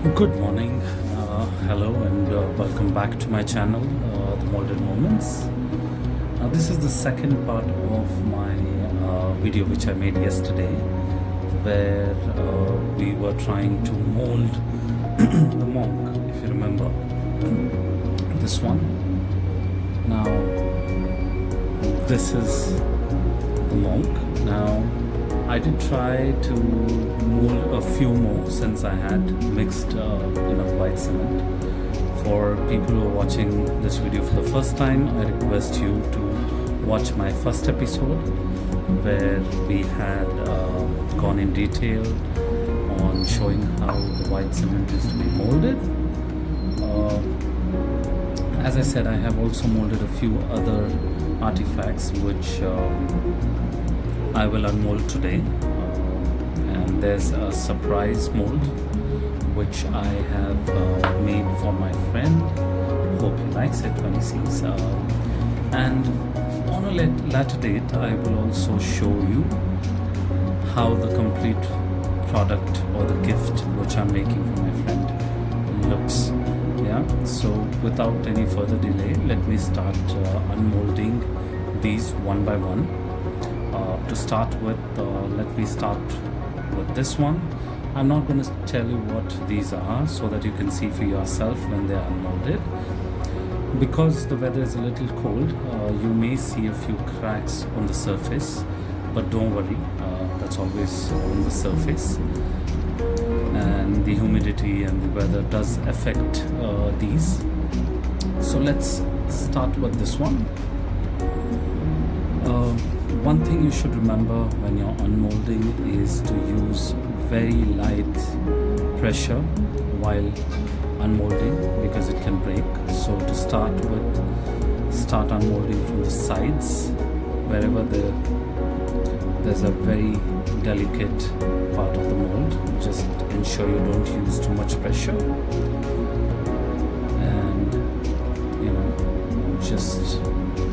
Good morning, hello, and welcome back to my channel, The Molded Moments. Now, this is the second part of my video which I made yesterday, where we were trying to mold the monk, if you remember, this one. Now, this is the monk. Now, I did try to mold a few more since I had mixed enough white cement. For people who are watching this video for the first time, I request you to watch my first episode where we had gone in detail on showing how the white cement is to be molded. As I said, I have also molded a few other artifacts which I will unmold today, and there's a surprise mold which I have made for my friend. Hope he likes it when he sees. And on a later date, I will also show you how the complete product or the gift which I'm making for my friend looks. Yeah. So without any further delay, let me start unmolding these one by one. To start with, let me start with this one. I'm not going to tell you what these are so that you can see for yourself when they are unmolded. Because the weather is a little cold, you may see a few cracks on the surface, but don't worry, that's always on the surface. And the humidity and the weather does affect these. So let's start with this one. One thing you should remember when you're unmolding is to use very light pressure while unmolding because it can break. So to start with, start unmolding from the sides wherever there's a very delicate part of the mold. Just ensure you don't use too much pressure, and just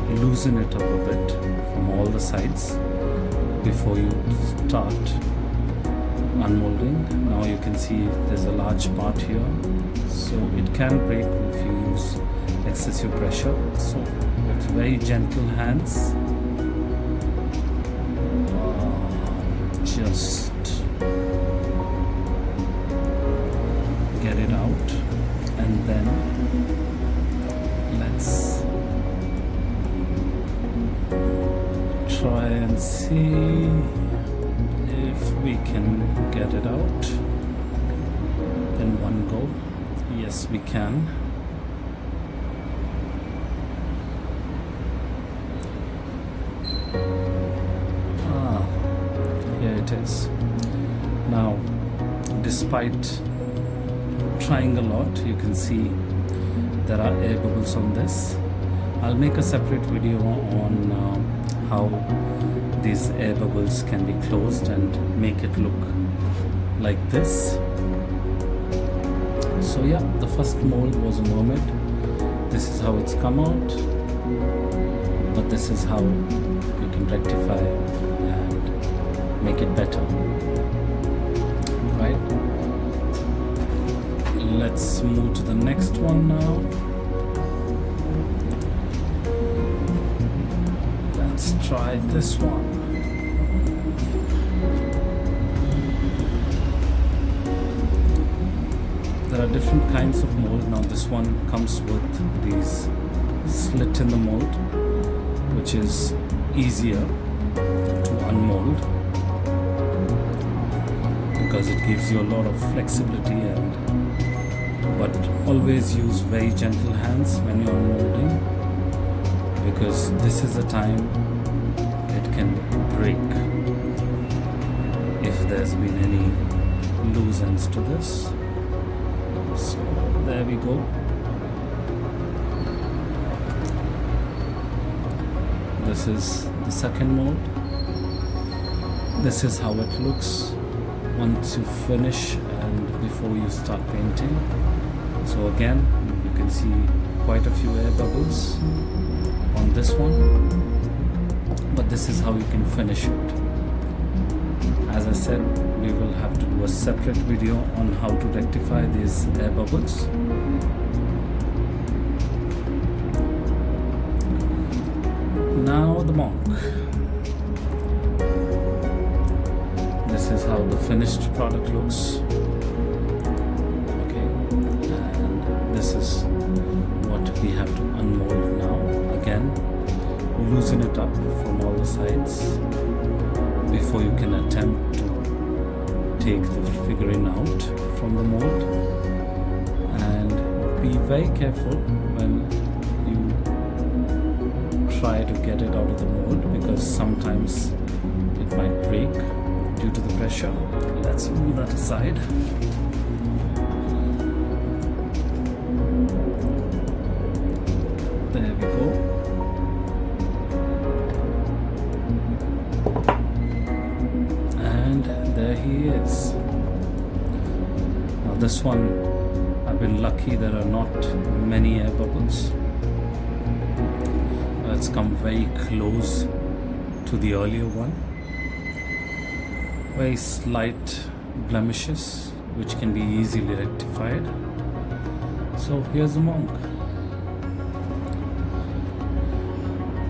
loosen it up a bit from all the sides before you start unmolding. Now you can see there's a large part here, so it can break if you use excessive pressure. So with very gentle hands, just get it out, and then let's try and see if we can get it out in one go. Yes, we can. Here it is. Now, despite trying a lot, you can see there are air bubbles on this. I'll make a separate video on how these air bubbles can be closed and make it look like this. So yeah, the first mold was a mermaid. This is how it's come out, but this is how you can rectify and make it better. Right? Let's move to the next one now. Let's try this one. There are different kinds of mold. Now this one comes with these slit in the mold, which is easier to unmold because it gives you a lot of flexibility, but always use very gentle hands when you're unmolding, because this is the time it can break if there's been any loose ends to this. So there we go. This is the second mold. This is how it looks once you finish and before you start painting. So again, you can see quite a few air bubbles on this one, but this is how you can finish it. As I said, we will have to do a separate video on how to rectify these air bubbles. Now the monk. This is how the finished product looks. Okay, and this is what we have to unmold now. Again, loosen it up from all the sides before you can attempt to take the figurine out from the mold. And be very careful when you try to get it out of the mold, because sometimes it might break due to the pressure. Let's move that aside. There we go. And there he is. Now this one, I've been lucky, there are not many air bubbles. It's come very close to the earlier one. Very slight blemishes which can be easily rectified. So here's the monk.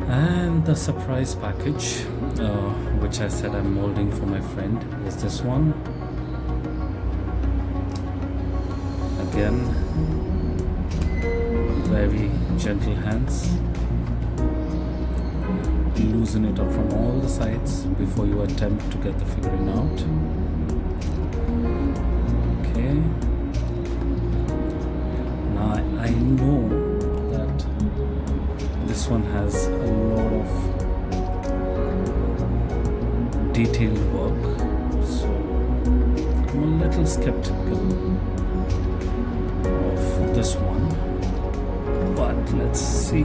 And the surprise package, which I said I'm molding for my friend, is this one. Again, very gentle hands. Loosen it up from all the sides before you attempt to get the figurine out. Okay. Now I know that this one has a lot of detailed work, so I'm a little skeptical of this one, but let's see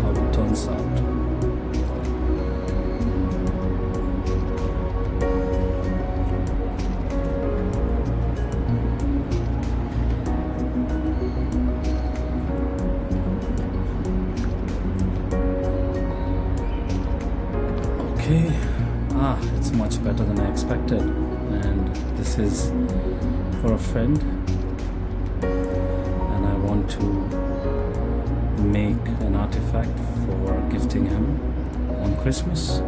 how it turns out. Okay, it's much better than I expected, and this is for a friend, and I want to make an artifact for gifting him on Christmas. So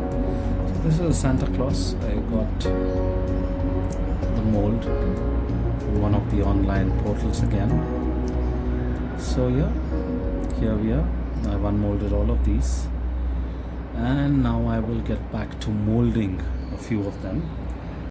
this is a Santa Claus. I got the mold from one of the online portals again. So yeah, here we are. I've unmolded all of these. And now I will get back to molding a few of them.